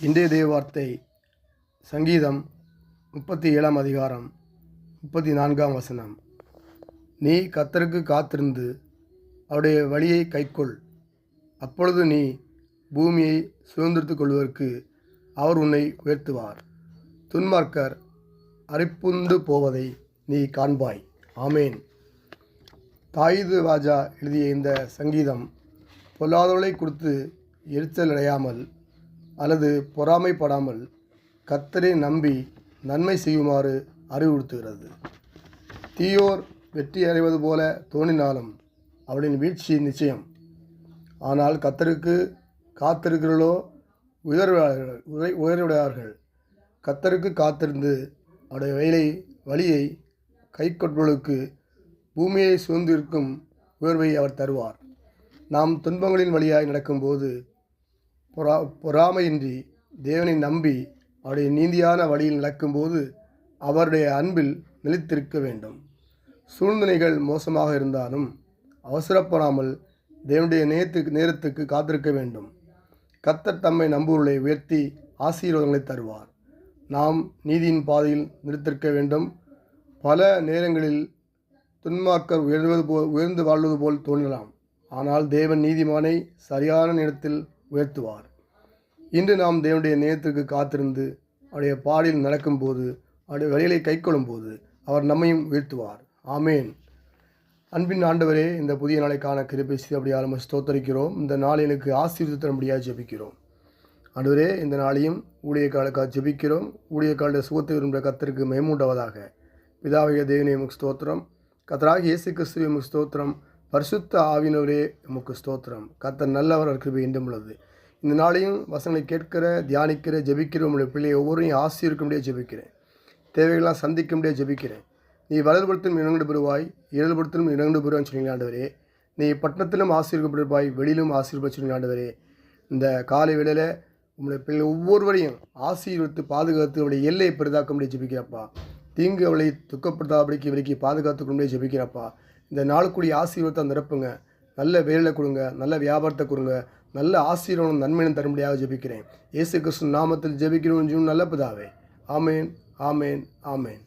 இன்றைய தேவ வார்த்தை சங்கீதம் 37 அதிகாரம் 34 வசனம். நீ கர்த்தருக்கு காத்திருந்து அவருடைய வழியை கைக்கொள், அப்பொழுது நீ பூமியை சுதந்திரித்துக் கொள்வதற்கு அவர் உன்னை உயர்த்துவார். துன்மார்க்கர் அரிப்புண்டு போவதை நீ காண்பாய். ஆமேன். தாவீது ராஜா எழுதிய இந்த சங்கீதம் பொல்லாதவர்களை குறித்து எரிச்சல் அடையாமல் அல்லது பொறாமைப்படாமல் கர்த்தரை நம்பி நன்மை செய்யுமாறு அறிவுறுத்துகிறது. தீயோர் வெற்றி அடைவது போல தோன்றினாலும் அவளின் வீழ்ச்சி நிச்சயம். ஆனால் கர்த்தருக்கு காத்திருக்கிறோ உயர்வுடையார்கள். கர்த்தருக்கு காத்திருந்து அவருடைய வழியை கைக்கொள்வதற்கு பூமியை சுதந்திரிக்கும் உயர்வை அவர் தருவார். நாம் துன்பங்களின் வழியாய் நடக்கும்போது பொறாமையின்றி தேவனை நம்பி அவருடைய நீதியான வழியில் நடக்கும்போது அவருடைய அன்பில் நிலைத்திருக்க வேண்டும். சூழ்நிலைகள் மோசமாக இருந்தாலும் அவசரப்படாமல் தேவனுடைய நேரத்துக்கு காத்திருக்க வேண்டும். கர்த்தர் தம்மை நம்புவர்களை உயர்த்தி ஆசீர்வாதங்களை தருவார். நாம் நீதியின் பாதையில் நிலைத்திருக்க வேண்டும். பல நேரங்களில் துன்மார்க்கர் உயர்ந்து வாழ்வது போல் தோன்றலாம். ஆனால் தேவன் நீதிமானை சரியான நேரத்தில் உயர்த்துவார். இன்று நாம் தேவனுடைய நேரத்திற்கு காத்திருந்து அவருடைய பாதையில் நடக்கும்போது, அவருடைய வழிகளை கைக்கொள்ளும் போது அவர் நம்மையும் உயர்த்துவார். ஆமேன். அன்பின் ஆண்டவரே, இந்த புதிய நாளை காண கிருபை செய்தபடியால் நம்ம ஸ்தோத்தரிக்கிறோம். இந்த நாள் எனக்கு ஆசீர்வதித்தபடியாக ஜெபிக்கிறோம். ஆண்டவரே, இந்த நாளையும் ஊழியக்காலுக்காக ஜெபிக்கிறோம். ஊழியக்காலுடைய சுகத்தை விரும்புகிற கர்த்தருக்கு மேம்பூண்டாவதாக. பிதாவிய தேவனே உமக்கு ஸ்தோத்திரம். கர்த்தராகிய இயேசு கிறிஸ்துவே உமக்கு ஸ்தோத்திரம். பரிசுத்த ஆவியினவரே உமக்கு ஸ்தோத்திரம். கர்த்தர் நல்லவர், கிருபை என்றும் உள்ளது. இந்த நாளையும் வசனங்களை கேட்கிற, தியானிக்கிற, ஜெபிக்கிற உங்களுடைய பிள்ளையை ஒவ்வொருவரையும் ஆசீர்வதிக்க முடியாது ஜெபிக்கிறேன். தேவைகளாம் சந்திக்க முடியாது ஜெபிக்கிறேன். நீ வலதுபுறத்திலும் இரண்டு பெறுவாய், இடதுபுறத்திலும் இரண்டு பெறுவான்னு சொன்னீங்க ஆண்டவரே. நீ பட்டணத்திலும் ஆசீர்வதிக்கப்படுவாய், வெளியிலும் ஆசீர்வதிச்சு சொன்னீங்க ஆண்டவரே. இந்த காலை வேளையில் உங்களுடைய பிள்ளை ஒவ்வொருவரையும் ஆசீர்வதித்து பாதுகாத்து அவளுடைய எல்லையை பெரிதாக்க முடியாது ஜெபிக்கிறப்பா. தீங்கு அவளை துக்கப்படுத்தாபடிக்கு விலைக்கு பாதுகாத்துக்க முடியாது ஜெபிக்கிறப்பா. இந்த நாளுக்குரிய ஆசீர்வாதத்தை நிரப்புங்க. நல்ல வேலை கொடுங்க, நல்ல வியாபாரத்தை கொடுங்க, நல்ல ஆசீர்வாதம் நன்மையும் தரும்படியாக ஜெபிக்கிறேன். இயேசு கிறிஸ்து நாமத்தில் ஜெபிக்கிறோம் நல்ல பிதாவே. ஆமேன், ஆமேன், ஆமேன்.